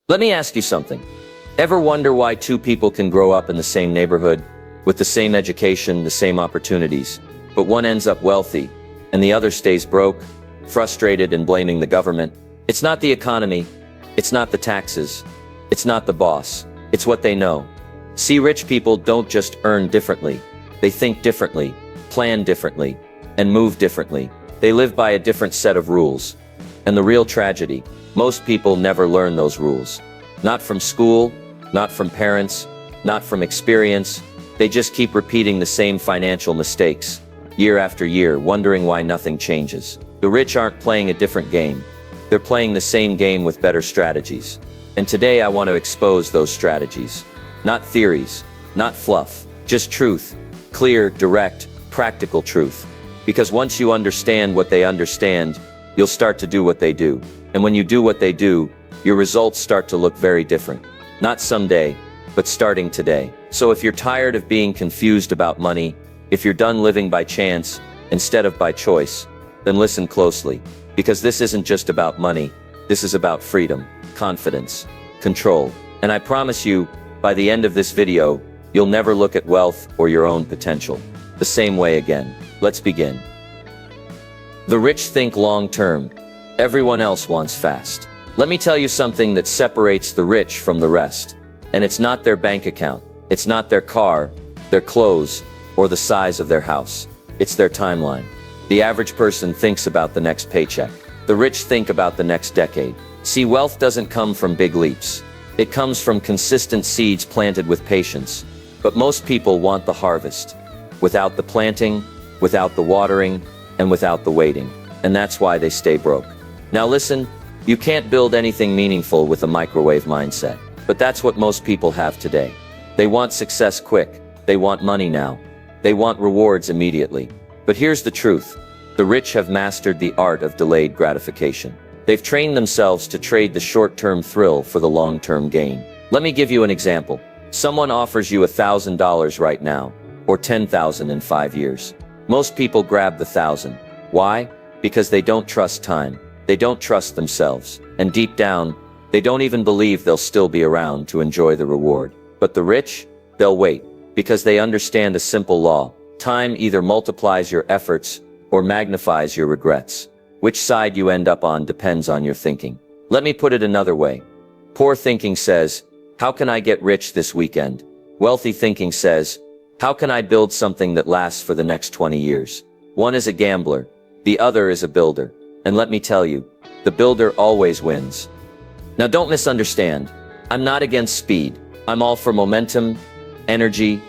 Let me ask you something. Ever wonder why two people can grow up in the same neighborhood, with the same education, the same opportunities, but one ends up wealthy, and the other stays broke, frustrated and blaming the government? It's not the economy, it's not the taxes, it's not the boss, it's what they know. See, rich people don't just earn differently, they think differently, plan differently, and move differently. They live by a different set of rules. And the real tragedy, most people never learn those rules. Not from school, not from parents, not from experience. They just keep repeating the same financial mistakes, year after year, wondering why nothing changes. The rich aren't playing a different game. They're playing the same game with better strategies. And today I want to expose those strategies. Not theories, not fluff, just truth. Clear, direct, practical truth. Because once you understand what they understand, you'll start to do what they do. And when you do what they do, your results start to look very different. Not someday, but starting today. So if you're tired of being confused about money, if you're done living by chance instead of by choice, then listen closely. Because this isn't just about money, this is about freedom, confidence, control. And I promise you, by the end of this video, you'll never look at wealth or your own potential the same way again. Let's begin. The rich think long-term. Everyone else wants fast. Let me tell you something that separates the rich from the rest. And it's not their bank account. It's not their car, their clothes, or the size of their house. It's their timeline. The average person thinks about the next paycheck. The rich think about the next decade. See, wealth doesn't come from big leaps. It comes from consistent seeds planted with patience. But most people want the harvest. Without the planting, without the watering, and without the waiting. And that's why they stay broke. Now listen, you can't build anything meaningful with a microwave mindset. But that's what most people have today. They want success quick. They want money now. They want rewards immediately. But here's the truth. The rich have mastered the art of delayed gratification. They've trained themselves to trade the short-term thrill for the long-term gain. Let me give you an example. Someone offers you $1,000 right now, or $10,000 in 5 years. Most people grab the 1,000. Why? Because they don't trust time. They don't trust themselves. And deep down, they don't even believe they'll still be around to enjoy the reward. But the rich, they'll wait, because they understand a simple law. Time either multiplies your efforts or magnifies your regrets. Which side you end up on depends on your thinking. Let me put it another way. Poor thinking says, how can I get rich this weekend? Wealthy thinking says, how can I build something that lasts for the next 20 years? One is a gambler, the other is a builder. And let me tell you, the builder always wins. Now don't misunderstand. I'm not against speed. I'm all for momentum, energy,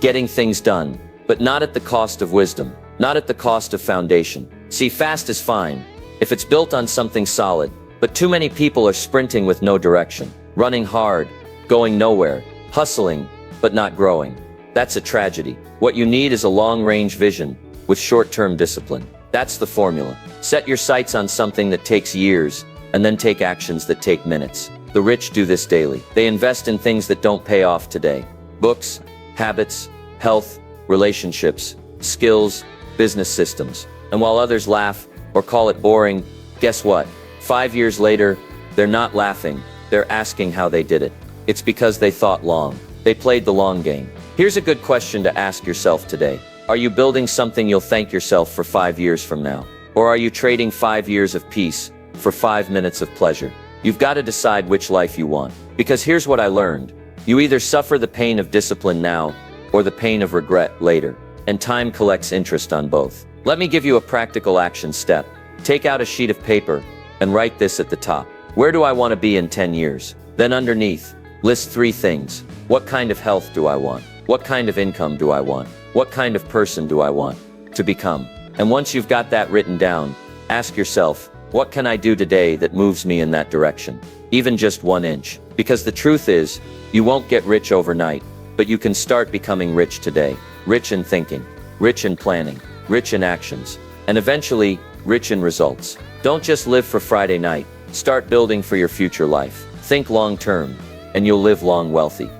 getting things done, but not at the cost of wisdom, not at the cost of foundation. See, fast is fine if it's built on something solid, but too many people are sprinting with no direction, running hard, going nowhere, hustling, but not growing. That's a tragedy. What you need is a long-range vision with short-term discipline. That's the formula. Set your sights on something that takes years, and then take actions that take minutes. The rich do this daily. They invest in things that don't pay off today. Books, habits, health, relationships, skills, business systems. And while others laugh or call it boring, guess what? 5 years later, they're not laughing. They're asking how they did it. It's because they thought long. They played the long game. Here's a good question to ask yourself today. Are you building something you'll thank yourself for 5 years from now? Or are you trading 5 years of peace for 5 minutes of pleasure? You've got to decide which life you want. Because here's what I learned. You either suffer the pain of discipline now, or the pain of regret later. And time collects interest on both. Let me give you a practical action step. Take out a sheet of paper and write this at the top. Where do I want to be in 10 years? Then underneath, list 3 things. What kind of health do I want? What kind of income do I want? What kind of person do I want to become? And once you've got that written down, ask yourself, what can I do today that moves me in that direction? Even just 1 inch. Because the truth is, you won't get rich overnight, but you can start becoming rich today. Rich in thinking, rich in planning, rich in actions, and eventually, rich in results. Don't just live for Friday night. Start building for your future life. Think long term, and you'll live long wealthy.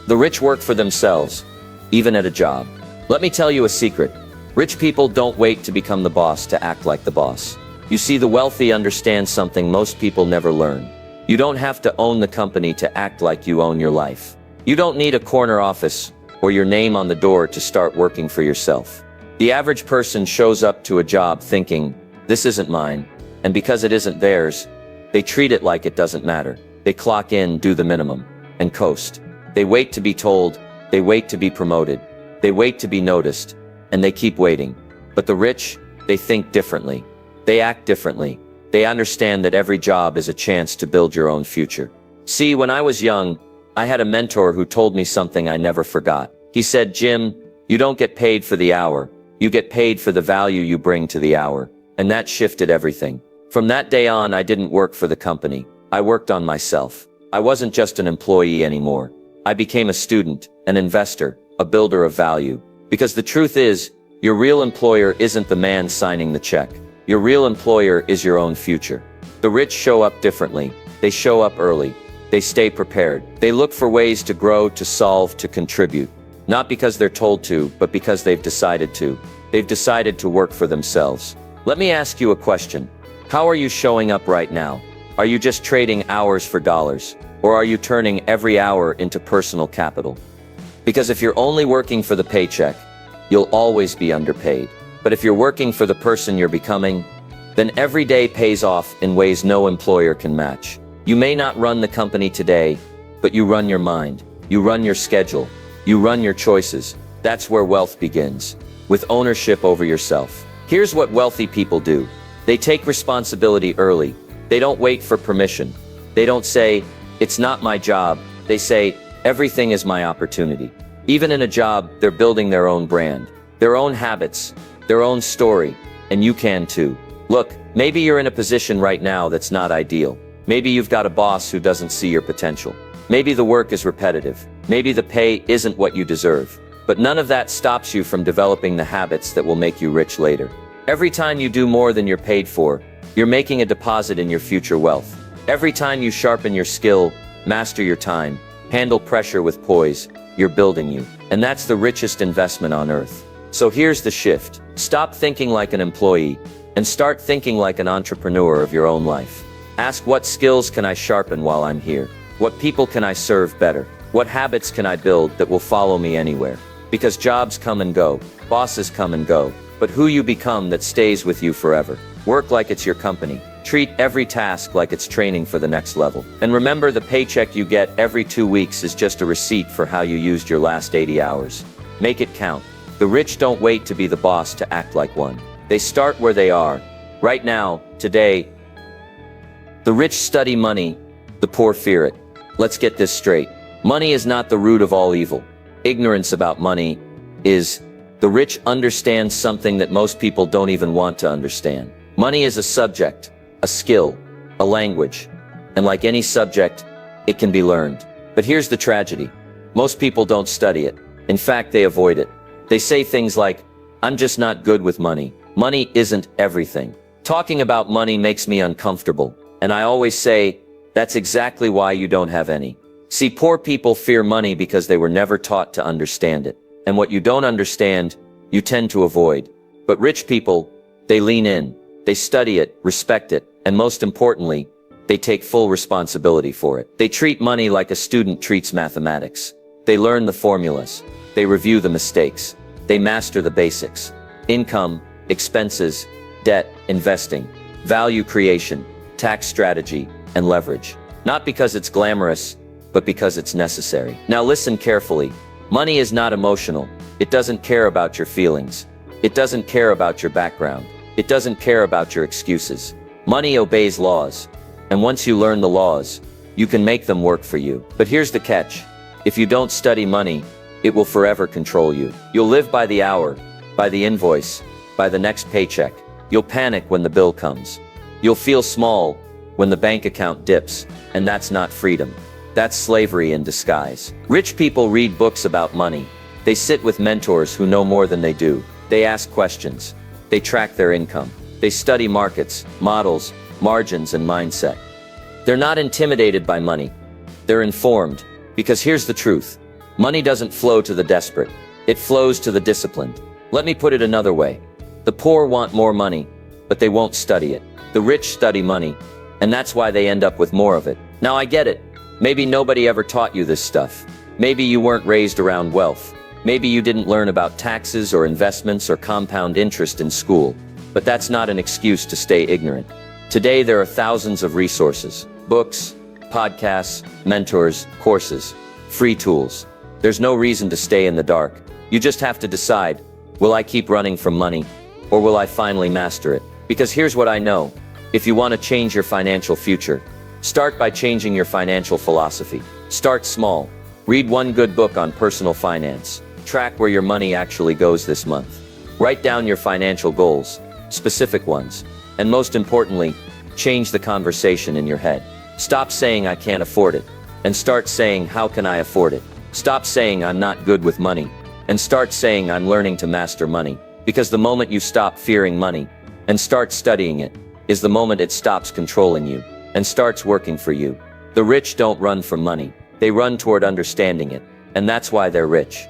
The rich work for themselves, even at a job. Let me tell you a secret. Rich people don't wait to become the boss to act like the boss. You see, the wealthy understand something most people never learn. You don't have to own the company to act like you own your life. You don't need a corner office or your name on the door to start working for yourself. The average person shows up to a job thinking, this isn't mine, and because it isn't theirs, they treat it like it doesn't matter. They clock in, do the minimum, and coast. They wait to be told, they wait to be promoted, they wait to be noticed, and they keep waiting. But the rich, they think differently. They act differently. They understand that every job is a chance to build your own future. See, when I was young, I had a mentor who told me something I never forgot. He said, Jim, you don't get paid for the hour. You get paid for the value you bring to the hour. And that shifted everything. From that day on, I didn't work for the company. I worked on myself. I wasn't just an employee anymore. I became a student, an investor, a builder of value. Because the truth is, your real employer isn't the man signing the check. Your real employer is your own future. The rich show up differently. They show up early. They stay prepared. They look for ways to grow, to solve, to contribute. Not because they're told to, but because they've decided to. They've decided to work for themselves. Let me ask you a question. How are you showing up right now? Are you just trading hours for dollars? Or are you turning every hour into personal capital? Because if you're only working for the paycheck, you'll always be underpaid. But if you're working for the person you're becoming, then every day pays off in ways no employer can match. You may not run the company today, but you run your mind. You run your schedule. You run your choices. That's where wealth begins, with ownership over yourself. Here's what wealthy people do. They take responsibility early. They don't wait for permission. They don't say, it's not my job. They say, everything is my opportunity. Even in a job, they're building their own brand, their own habits, their own story, and you can too. Look, maybe you're in a position right now that's not ideal. Maybe you've got a boss who doesn't see your potential. Maybe the work is repetitive. Maybe the pay isn't what you deserve. But none of that stops you from developing the habits that will make you rich later. Every time you do more than you're paid for, you're making a deposit in your future wealth. Every time you sharpen your skill, master your time, handle pressure with poise, you're building you. And that's the richest investment on earth. So here's the shift. Stop thinking like an employee and start thinking like an entrepreneur of your own life. Ask, what skills can I sharpen while I'm here? What people can I serve better? What habits can I build that will follow me anywhere? Because jobs come and go, bosses come and go, but who you become that stays with you forever. Work like it's your company. Treat every task like it's training for the next level. And remember, the paycheck you get every 2 weeks is just a receipt for how you used your last 80 hours. Make it count. The rich don't wait to be the boss to act like one. They start where they are. Right now, today. The rich study money, the poor fear it. Let's get this straight. Money is not the root of all evil. Ignorance about money is. The rich understand something that most people don't even want to understand. Money is a subject, a skill, a language. And like any subject, it can be learned. But here's the tragedy. Most people don't study it. In fact, they avoid it. They say things like, I'm just not good with money. Money isn't everything. Talking about money makes me uncomfortable. And I always say, that's exactly why you don't have any. See, poor people fear money because they were never taught to understand it. And what you don't understand, you tend to avoid. But rich people, they lean in, they study it, respect it, and most importantly, they take full responsibility for it. They treat money like a student treats mathematics. They learn the formulas. They review the mistakes. They master the basics. Income, expenses, debt, investing, value creation, tax strategy, and leverage. Not because it's glamorous, but because it's necessary. Now listen carefully. Money is not emotional. It doesn't care about your feelings. It doesn't care about your background. It doesn't care about your excuses. Money obeys laws. And once you learn the laws, you can make them work for you. But here's the catch. If you don't study money, it will forever control you. You'll live by the hour, by the invoice, by the next paycheck. You'll panic when the bill comes. You'll feel small when the bank account dips. And that's not freedom. That's slavery in disguise. Rich people read books about money. They sit with mentors who know more than they do. They ask questions. They track their income. They study markets, models, margins, and mindset. They're not intimidated by money. They're informed. Because here's the truth. Money doesn't flow to the desperate. It flows to the disciplined. Let me put it another way. The poor want more money, but they won't study it. The rich study money, and that's why they end up with more of it. Now I get it. Maybe nobody ever taught you this stuff. Maybe you weren't raised around wealth. Maybe you didn't learn about taxes or investments or compound interest in school. But that's not an excuse to stay ignorant. Today there are thousands of resources, books, podcasts, mentors, courses, free tools. There's no reason to stay in the dark. You just have to decide, will I keep running from money, or will I finally master it? Because here's what I know. If you want to change your financial future, start by changing your financial philosophy. Start small. Read one good book on personal finance. Track where your money actually goes this month. Write down your financial goals, specific ones. And most importantly, change the conversation in your head. Stop saying I can't afford it, and start saying how can I afford it? Stop saying I'm not good with money, and start saying I'm learning to master money. Because the moment you stop fearing money and start studying it, is the moment it stops controlling you and starts working for you. The rich don't run from money. They run toward understanding it, and that's why they're rich.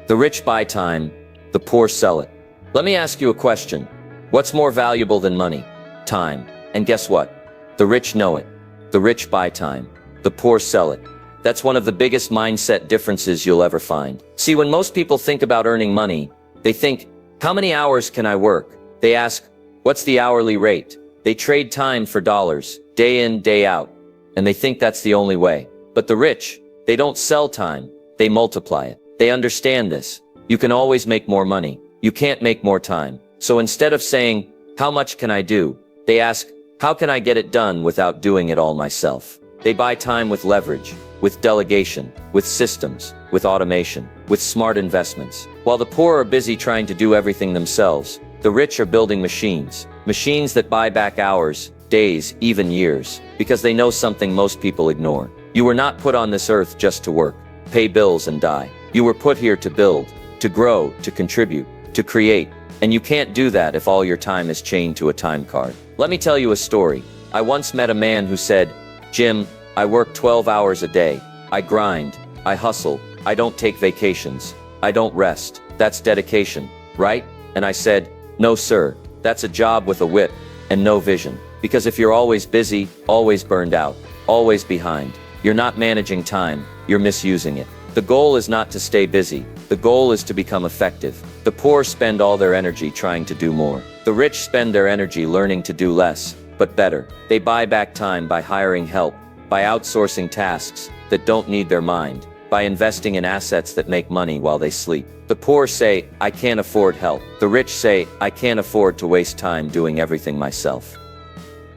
The rich buy time, the poor sell it. Let me ask you a question. What's more valuable than money? Time. And guess what? The rich know it. The rich buy time. The poor sell it. That's one of the biggest mindset differences you'll ever find. See, when most people think about earning money, they think, how many hours can I work? They ask, what's the hourly rate? They trade time for dollars, day in, day out. And they think that's the only way. But the rich, they don't sell time. They multiply it. They understand this. You can always make more money. You can't make more time. So instead of saying, how much can I do? They ask, how can I get it done without doing it all myself? They buy time with leverage, with delegation, with systems, with automation, with smart investments. While the poor are busy trying to do everything themselves, the rich are building machines. Machines that buy back hours, days, even years. Because they know something most people ignore. You were not put on this earth just to work, pay bills and die. You were put here to build, to grow, to contribute, to create. And you can't do that if all your time is chained to a time card. Let me tell you a story. I once met a man who said, Jim, I work 12 hours a day. I grind. I hustle. I don't take vacations. I don't rest. That's dedication, right? And I said, no, sir. That's a job with a whip and no vision. Because if you're always busy, always burned out, always behind, you're not managing time, you're misusing it. The goal is not to stay busy. The goal is to become effective. The poor spend all their energy trying to do more. The rich spend their energy learning to do less, but better. They buy back time by hiring help, by outsourcing tasks that don't need their mind, by investing in assets that make money while they sleep. The poor say, I can't afford help. The rich say, I can't afford to waste time doing everything myself.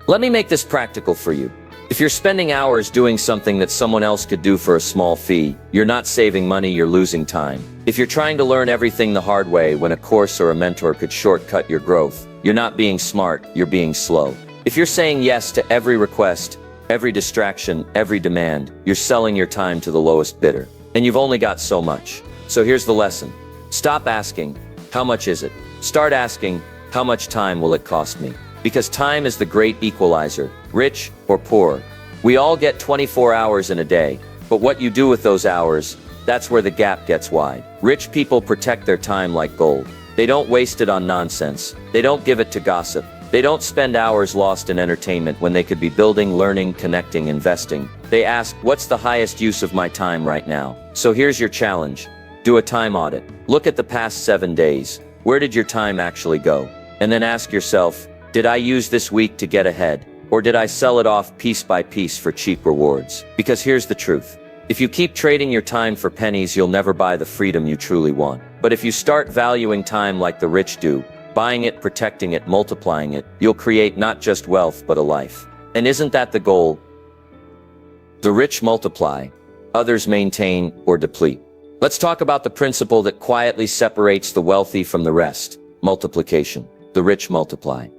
Let me make this practical for you. If you're spending hours doing something that someone else could do for a small fee, you're not saving money, you're losing time. If you're trying to learn everything the hard way when a course or a mentor could shortcut your growth, you're not being smart, you're being slow. If you're saying yes to every request, every distraction, every demand, you're selling your time to the lowest bidder. And you've only got so much. So here's the lesson. Stop asking, how much is it? Start asking, how much time will it cost me? Because time is the great equalizer, rich or poor. We all get 24 hours in a day, but what you do with those hours, that's where the gap gets wide. Rich people protect their time like gold. They don't waste it on nonsense. They don't give it to gossip. They don't spend hours lost in entertainment when they could be building, learning, connecting, investing. They ask, what's the highest use of my time right now? So here's your challenge. Do a time audit. Look at the past 7 days. Where did your time actually go? And then ask yourself, did I use this week to get ahead? Or did I sell it off piece by piece for cheap rewards? Because here's the truth. If you keep trading your time for pennies, you'll never buy the freedom you truly want. But if you start valuing time like the rich do, buying it, protecting it, multiplying it, you'll create not just wealth, but a life. And isn't that the goal? The rich multiply, others maintain or deplete. Let's talk about the principle that quietly separates the wealthy from the rest. Multiplication. The rich multiply.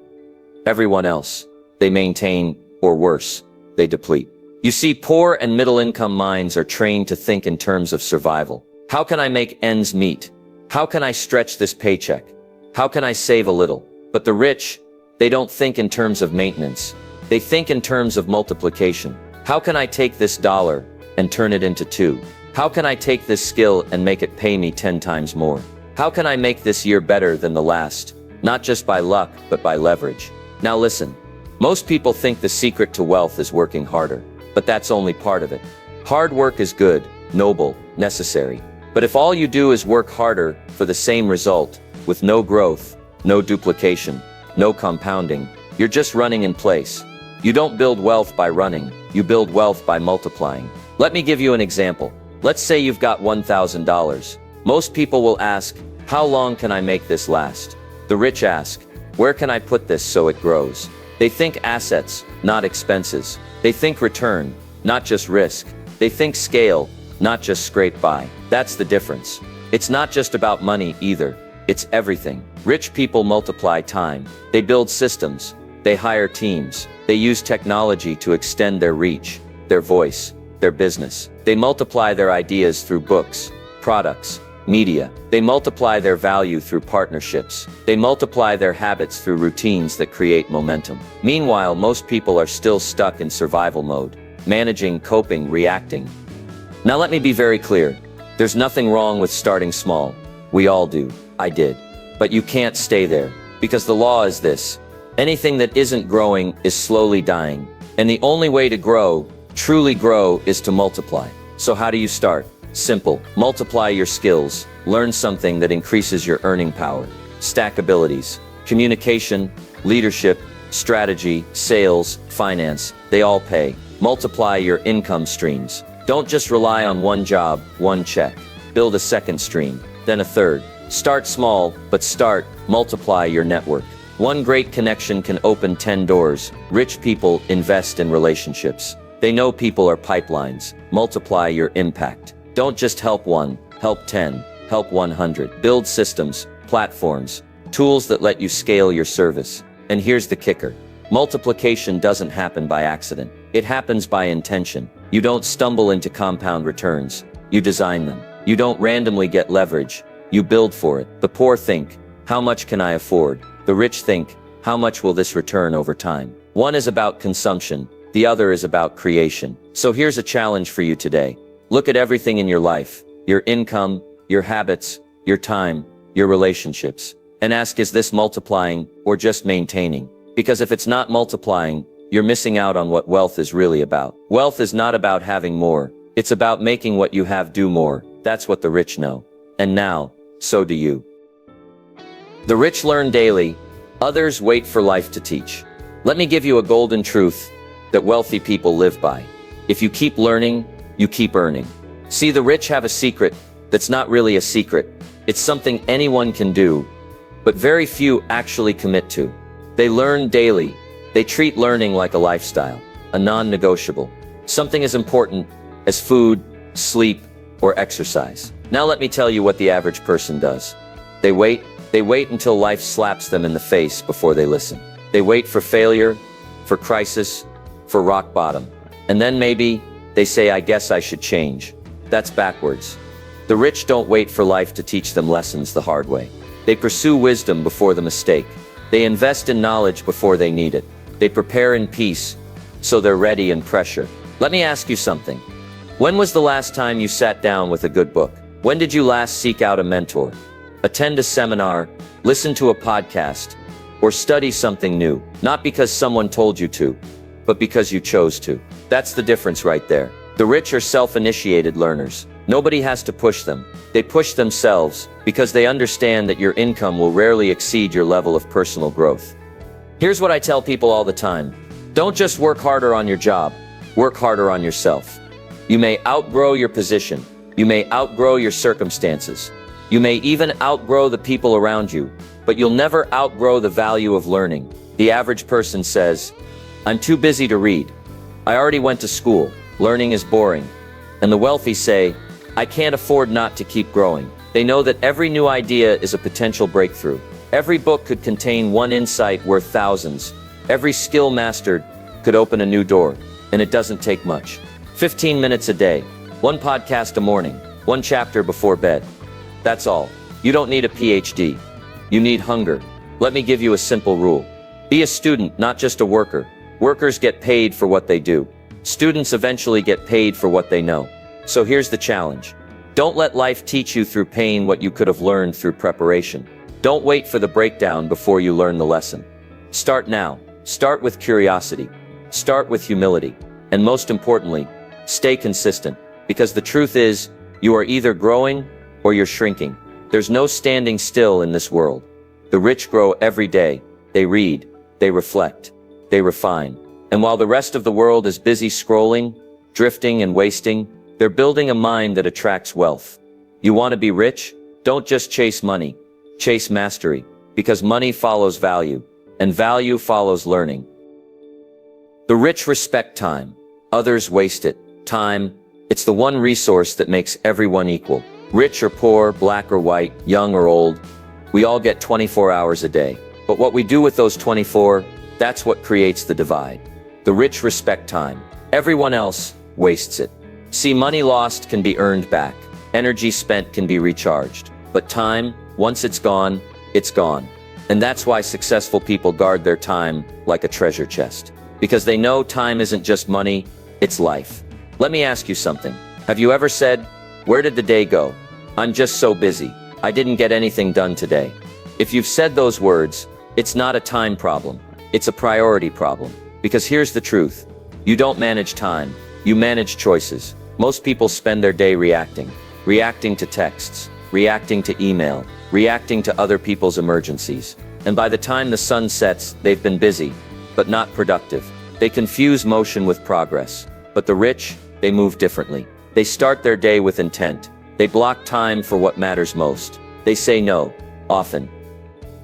Everyone else, they maintain, or worse, they deplete. You see, poor and middle-income minds are trained to think in terms of survival. How can I make ends meet? How can I stretch this paycheck? How can I save a little? But the rich, they don't think in terms of maintenance. They think in terms of multiplication. How can I take this dollar and turn it into 2? How can I take this skill and make it pay me 10 times more? How can I make this year better than the last? Not just by luck, but by leverage. Now listen, Most people think the secret to wealth is working harder, but that's only part of it. Hard work is good, noble, necessary. But if all you do is work harder for the same result, with no growth, no duplication, no compounding, you're just running in place. You don't build wealth by running, you build wealth by multiplying. Let me give you an example. Let's say you've got $1,000. Most people will ask, how long can I make this last? The rich ask, where can I put this so it grows? They think assets, not expenses. They think return, not just risk. They think scale, not just scrape by. That's the difference. It's not just about money either. It's everything. Rich people multiply time. They build systems. They hire teams. They use technology to extend their reach, their voice, their business. They multiply their ideas through books, products, media. They multiply their value through partnerships. They multiply their habits through routines that create momentum. Meanwhile, most people are still stuck in survival mode, managing, coping, reacting. Now let me be very clear. There's nothing wrong with starting small. We all do. I did. But you can't stay there, because the law is this. Anything that isn't growing is slowly dying. And the only way to grow, truly grow, is to multiply. So how do you start? Simple. Multiply your skills. Learn something that increases your earning power. Stack abilities. Communication, leadership, strategy, sales, finance, they all pay. Multiply your income streams. Don't just rely on one job, one check. Build a second stream, then a third. Start small, but multiply your network. One great connection can open 10 doors. Rich people invest in relationships. They know people are pipelines. Multiply your impact. Don't just help one, help 10, help 100. Build systems, platforms, tools that let you scale your service. And here's the kicker. Multiplication doesn't happen by accident. It happens by intention. You don't stumble into compound returns. You design them. You don't randomly get leverage. You build for it. The poor think, how much can I afford? The rich think, how much will this return over time? One is about consumption. The other is about creation. So here's a challenge for you today. Look at everything in your life, your income, your habits, your time, your relationships, and ask, is this multiplying or just maintaining? Because if it's not multiplying, you're missing out on what wealth is really about. Wealth is not about having more. It's about making what you have do more. That's what the rich know. And now, so do you. The rich learn daily. Others wait for life to teach. Let me give you a golden truth that wealthy people live by. If you keep learning, you keep earning. See, the rich have a secret that's not really a secret. It's something anyone can do, but very few actually commit to. They learn daily. They treat learning like a lifestyle, a non-negotiable, something as important as food, sleep, or exercise. Now let me tell you what the average person does. They wait until life slaps them in the face before they listen. They wait for failure, for crisis, for rock bottom. And then maybe they say, I guess I should change. That's backwards. The rich don't wait for life to teach them lessons the hard way. They pursue wisdom before the mistake. They invest in knowledge before they need it. They prepare in peace, so they're ready in pressure. Let me ask you something. When was the last time you sat down with a good book? When did you last seek out a mentor? Attend a seminar, listen to a podcast, or study something new? Not because someone told you to, but because you chose to. That's the difference right there. The rich are self-initiated learners. Nobody has to push them. They push themselves because they understand that your income will rarely exceed your level of personal growth. Here's what I tell people all the time. Don't just work harder on your job. Work harder on yourself. You may outgrow your position. You may outgrow your circumstances. You may even outgrow the people around you, but you'll never outgrow the value of learning. The average person says, I'm too busy to read. I already went to school. Learning is boring. And the wealthy say, I can't afford not to keep growing. They know that every new idea is a potential breakthrough. Every book could contain one insight worth thousands. Every skill mastered could open a new door. And it doesn't take much. 15 minutes a day, one podcast a morning, one chapter before bed. That's all. You don't need a PhD. You need hunger. Let me give you a simple rule. Be a student, not just a worker. Workers get paid for what they do. Students eventually get paid for what they know. So here's the challenge. Don't let life teach you through pain what you could have learned through preparation. Don't wait for the breakdown before you learn the lesson. Start now. Start with curiosity. Start with humility. And most importantly, stay consistent. Because the truth is, you are either growing or you're shrinking. There's no standing still in this world. The rich grow every day. They read, they reflect, they refine. And while the rest of the world is busy scrolling, drifting and wasting, they're building a mind that attracts wealth. You want to be rich? Don't just chase money. Chase mastery. Because money follows value, and value follows learning. The rich respect time. Others waste it. Time, it's the one resource that makes everyone equal. Rich or poor, black or white, young or old, we all get 24 hours a day. But what we do with those 24, that's what creates the divide. The rich respect time. Everyone else wastes it. See, money lost can be earned back. Energy spent can be recharged. But time, once it's gone, it's gone. And that's why successful people guard their time like a treasure chest. Because they know time isn't just money, it's life. Let me ask you something. Have you ever said, "Where did the day go? I'm just so busy. I didn't get anything done today." If you've said those words, it's not a time problem. It's a priority problem. Because here's the truth. You don't manage time. You manage choices. Most people spend their day reacting. Reacting to texts. Reacting to email. Reacting to other people's emergencies. And by the time the sun sets, they've been busy, but not productive. They confuse motion with progress. But the rich, they move differently. They start their day with intent. They block time for what matters most. They say no, often.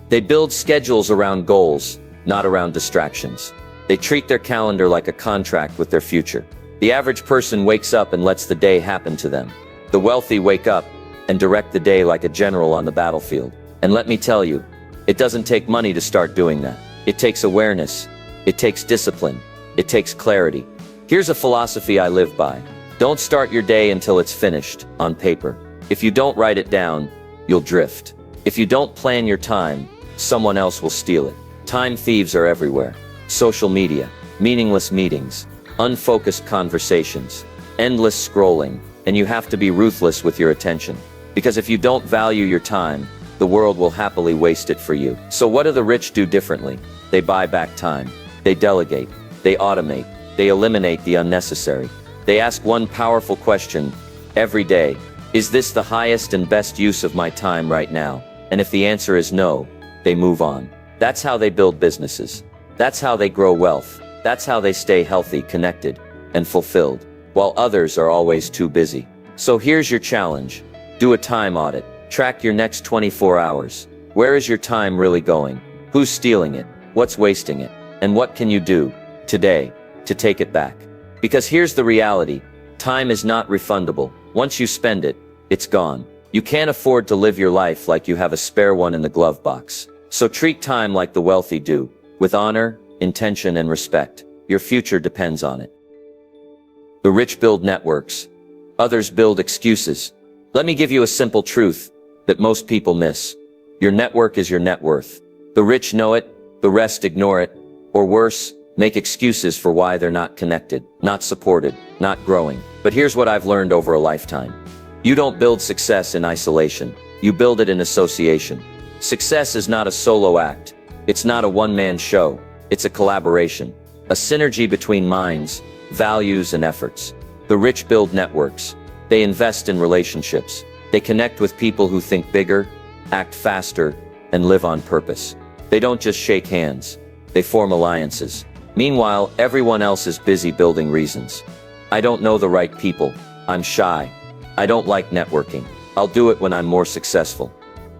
They build schedules around goals, not around distractions. They treat their calendar like a contract with their future. The average person wakes up and lets the day happen to them. The wealthy wake up and direct the day like a general on the battlefield. And let me tell you, it doesn't take money to start doing that. It takes awareness. It takes discipline. It takes clarity. Here's a philosophy I live by. Don't start your day until it's finished, on paper. If you don't write it down, you'll drift. If you don't plan your time, someone else will steal it. Time thieves are everywhere. Social media, meaningless meetings, unfocused conversations, endless scrolling, and you have to be ruthless with your attention. Because if you don't value your time, the world will happily waste it for you. So what do the rich do differently? They buy back time. They delegate. They automate. They eliminate the unnecessary. They ask one powerful question every day. Is this the highest and best use of my time right now? And if the answer is no, they move on. That's how they build businesses. That's how they grow wealth. That's how they stay healthy, connected, and fulfilled, while others are always too busy. So here's your challenge. Do a time audit. Track your next 24 hours. Where is your time really going? Who's stealing it? What's wasting it? And what can you do today to take it back? Because here's the reality. Time is not refundable. Once you spend it, it's gone. You can't afford to live your life like you have a spare one in the glove box. So treat time like the wealthy do, with honor, intention, and respect. Your future depends on it. The rich build networks. Others build excuses. Let me give you a simple truth that most people miss. Your network is your net worth. The rich know it, the rest ignore it, or worse, make excuses for why they're not connected, not supported, not growing. But here's what I've learned over a lifetime. You don't build success in isolation. You build it in association. Success is not a solo act. It's not a one-man show. It's a collaboration, a synergy between minds, values, and efforts. The rich build networks. They invest in relationships. They connect with people who think bigger, act faster, and live on purpose. They don't just shake hands. They form alliances. Meanwhile, everyone else is busy building reasons. I don't know the right people. I'm shy. I don't like networking. I'll do it when I'm more successful.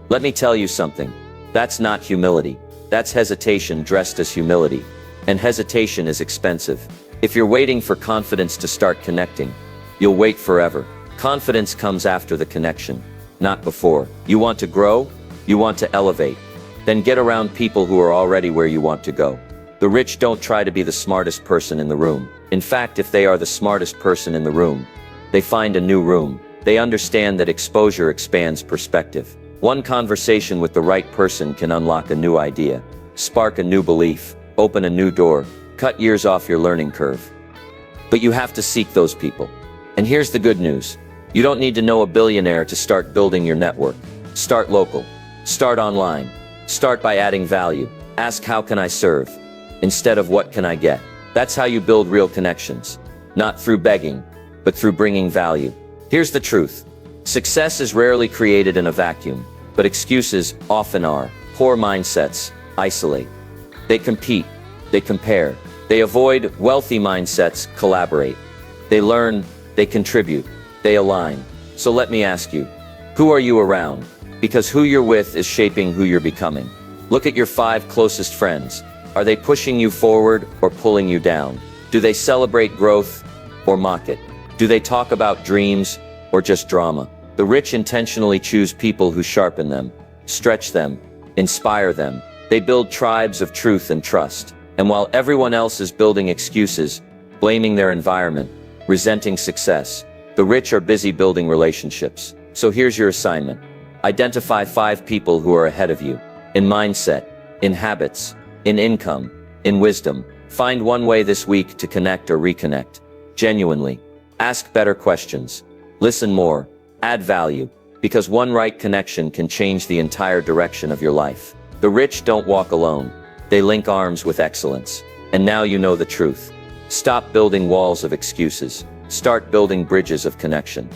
Let me tell you something. That's not humility. That's hesitation dressed as humility. And hesitation is expensive. If you're waiting for confidence to start connecting, you'll wait forever. Confidence comes after the connection, not before. You want to grow? You want to elevate? Then get around people who are already where you want to go. The rich don't try to be the smartest person in the room. In fact, if they are the smartest person in the room, they find a new room. They understand that exposure expands perspective. One conversation with the right person can unlock a new idea, spark a new belief, open a new door, cut years off your learning curve. But you have to seek those people. And here's the good news. You don't need to know a billionaire to start building your network. Start local. Start online. Start by adding value. Ask, how can I serve? instead of what can I get. That's how you build real connections. Not through begging, but through bringing value. Here's the truth. Success is rarely created in a vacuum, but excuses often are. Poor mindsets isolate. They compete. They compare. They avoid. Wealthy mindsets collaborate. They learn. They contribute. They align. So let me ask you, who are you around? Because who you're with is shaping who you're becoming. Look at your 5 closest friends. Are they pushing you forward or pulling you down? Do they celebrate growth or mock it? Do they talk about dreams or just drama? The rich intentionally choose people who sharpen them, stretch them, inspire them. They build tribes of truth and trust. And while everyone else is building excuses, blaming their environment, resenting success, the rich are busy building relationships. So here's your assignment. Identify 5 people who are ahead of you. In mindset, in habits, in income, in wisdom. Find one way this week to connect or reconnect. Genuinely. Ask better questions. Listen more. Add value. Because one right connection can change the entire direction of your life. The rich don't walk alone. They link arms with excellence. And now you know the truth. Stop building walls of excuses. Start building bridges of connection.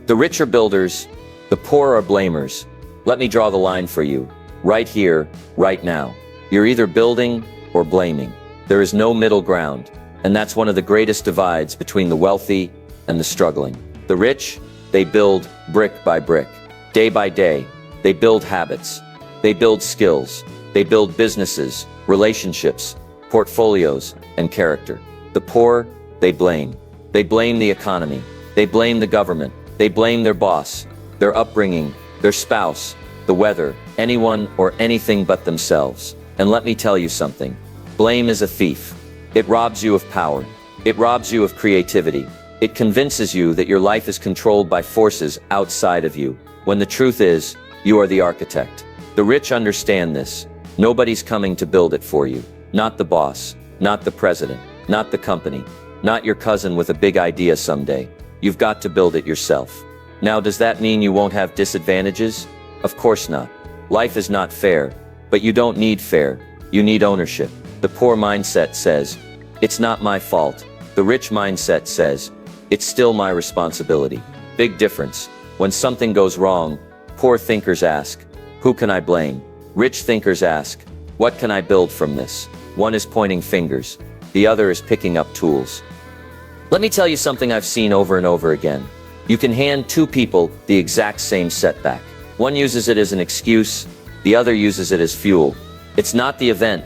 The rich are builders. The poor are blamers. Let me draw the line for you. Right here, right now. You're either building or blaming. There is no middle ground. And that's one of the greatest divides between the wealthy and the struggling. The rich, they build brick by brick. Day by day, they build habits. They build skills. They build businesses, relationships, portfolios, and character. The poor, they blame. They blame the economy. They blame the government. They blame their boss, their upbringing, their spouse, the weather, anyone or anything but themselves. And let me tell you something. Blame is a thief. It robs you of power. It robs you of creativity. It convinces you that your life is controlled by forces outside of you, when the truth is, you are the architect. The rich understand this. Nobody's coming to build it for you. Not the boss, not the president, not the company, not your cousin with a big idea someday. You've got to build it yourself. Now, does that mean you won't have disadvantages? Of course not. Life is not fair, but you don't need fair. You need ownership. The poor mindset says, it's not my fault. The rich mindset says, it's still my responsibility. Big difference. When something goes wrong, poor thinkers ask, who can I blame? Rich thinkers ask, what can I build from this? One is pointing fingers. The other is picking up tools. Let me tell you something I've seen over and over again. You can hand 2 people the exact same setback. One uses it as an excuse, the other uses it as fuel. It's not the event,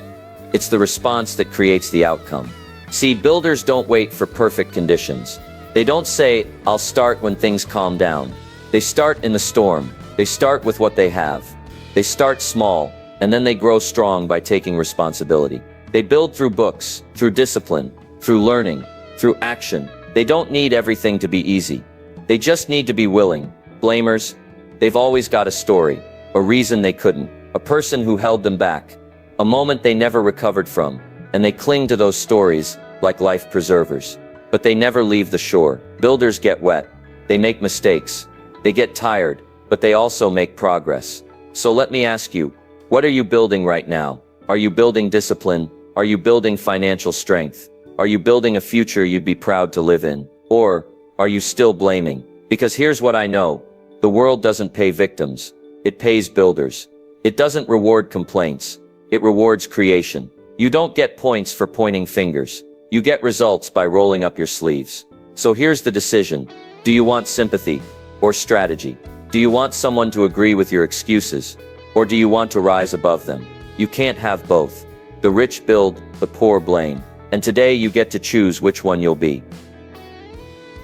it's the response that creates the outcome. See, builders don't wait for perfect conditions. They don't say, I'll start when things calm down. They start in the storm. They start with what they have. They start small, and then they grow strong by taking responsibility. They build through books, through discipline, through learning, through action. They don't need everything to be easy. They just need to be willing. Blamers, they've always got a story, a reason they couldn't, a person who held them back, a moment they never recovered from, and they cling to those stories like life preservers. But they never leave the shore. Builders get wet. They make mistakes. They get tired, but they also make progress. So let me ask you, what are you building right now? Are you building discipline? Are you building financial strength? Are you building a future you'd be proud to live in? Or are you still blaming? Because here's what I know. The world doesn't pay victims. It pays builders. It doesn't reward complaints. It rewards creation. You don't get points for pointing fingers. You get results by rolling up your sleeves. So here's the decision. Do you want sympathy or strategy? Do you want someone to agree with your excuses? Or do you want to rise above them? You can't have both. The rich build, the poor blame. And today you get to choose which one you'll be.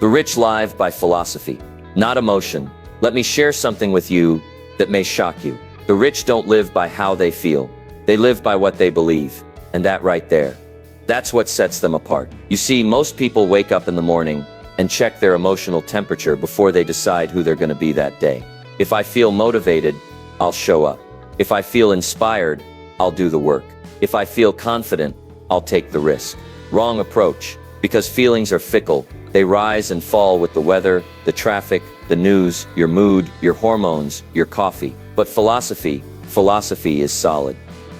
The rich live by philosophy, not emotion. Let me share something with you that may shock you. The rich don't live by how they feel. They live by what they believe. And that right there, that's what sets them apart. You see, most people wake up in the morning and check their emotional temperature before they decide who they're going to be that day. If I feel motivated, I'll show up. If I feel inspired, I'll do the work. If I feel confident, I'll take the risk. Wrong approach, because feelings are fickle. They rise and fall with the weather, the traffic, the news, your mood, your hormones, your coffee. But philosophy is solid.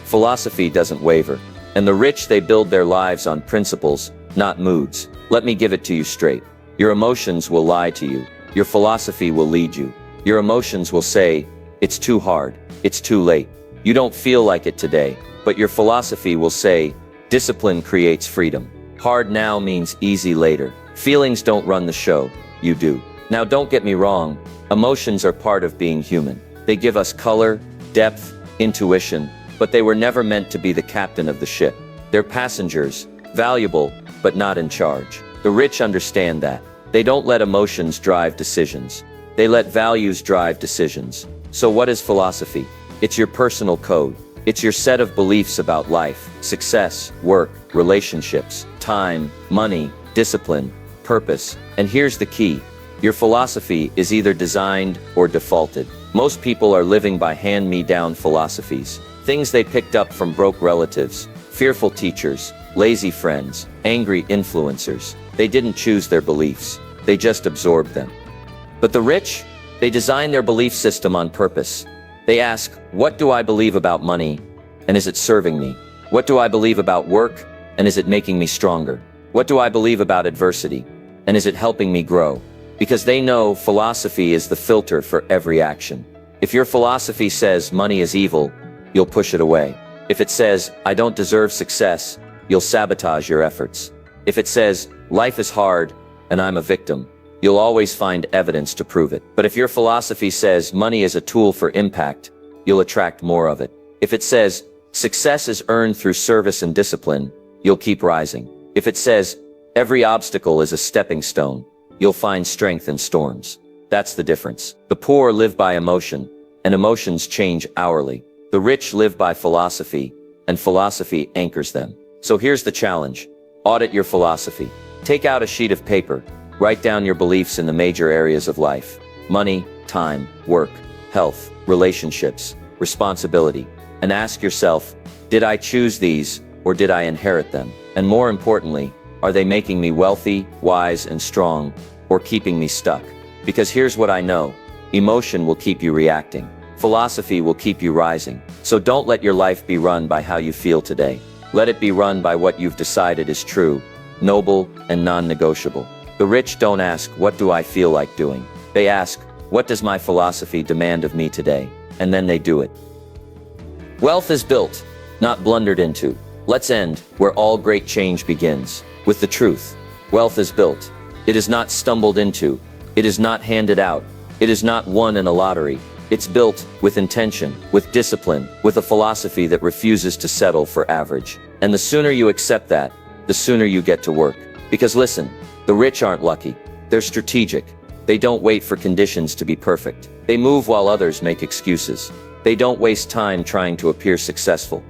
Philosophy doesn't waver. And the rich, they build their lives on principles, not moods. Let me give it to you straight. Your emotions will lie to you. Your philosophy will lead you. Your emotions will say, it's too hard. It's too late. You don't feel like it today. But your philosophy will say, discipline creates freedom. Hard now means easy later. Feelings don't run the show. You do. Now don't get me wrong. Emotions are part of being human. They give us color, depth, intuition, but they were never meant to be the captain of the ship. They're passengers, valuable, but not in charge. The rich understand that. They don't let emotions drive decisions. They let values drive decisions. So what is philosophy? It's your personal code. It's your set of beliefs about life, success, work, relationships, time, money, discipline, purpose. And here's the key. Your philosophy is either designed or defaulted. Most people are living by hand-me-down philosophies. Things they picked up from broke relatives, fearful teachers, lazy friends, angry influencers. They didn't choose their beliefs. They just absorbed them. But the rich, they design their belief system on purpose. They ask, what do I believe about money, and is it serving me? What do I believe about work, and is it making me stronger? What do I believe about adversity, and is it helping me grow? Because they know philosophy is the filter for every action. If your philosophy says money is evil, you'll push it away. If it says, I don't deserve success, you'll sabotage your efforts. If it says, life is hard, and I'm a victim, you'll always find evidence to prove it. But if your philosophy says money is a tool for impact, you'll attract more of it. If it says success is earned through service and discipline, you'll keep rising. If it says every obstacle is a stepping stone, you'll find strength in storms. That's the difference. The poor live by emotion, and emotions change hourly. The rich live by philosophy, and philosophy anchors them. So here's the challenge. Audit your philosophy. Take out a sheet of paper. Write down your beliefs in the major areas of life: money, time, work, health, relationships, responsibility. And ask yourself, did I choose these, or did I inherit them? And more importantly, are they making me wealthy, wise, and strong, or keeping me stuck? Because here's what I know. Emotion will keep you reacting. Philosophy will keep you rising. So don't let your life be run by how you feel today. Let it be run by what you've decided is true, noble, and non-negotiable. The rich don't ask, what do I feel like doing? They ask, what does my philosophy demand of me today? And then they do it. Wealth is built, not blundered into. Let's end where all great change begins, with the truth. Wealth is built. It is not stumbled into. It is not handed out. It is not won in a lottery. It's built with intention, with discipline, with a philosophy that refuses to settle for average. And the sooner you accept that, the sooner you get to work. Because listen, the rich aren't lucky. They're strategic. They don't wait for conditions to be perfect. They move while others make excuses. They don't waste time trying to appear successful.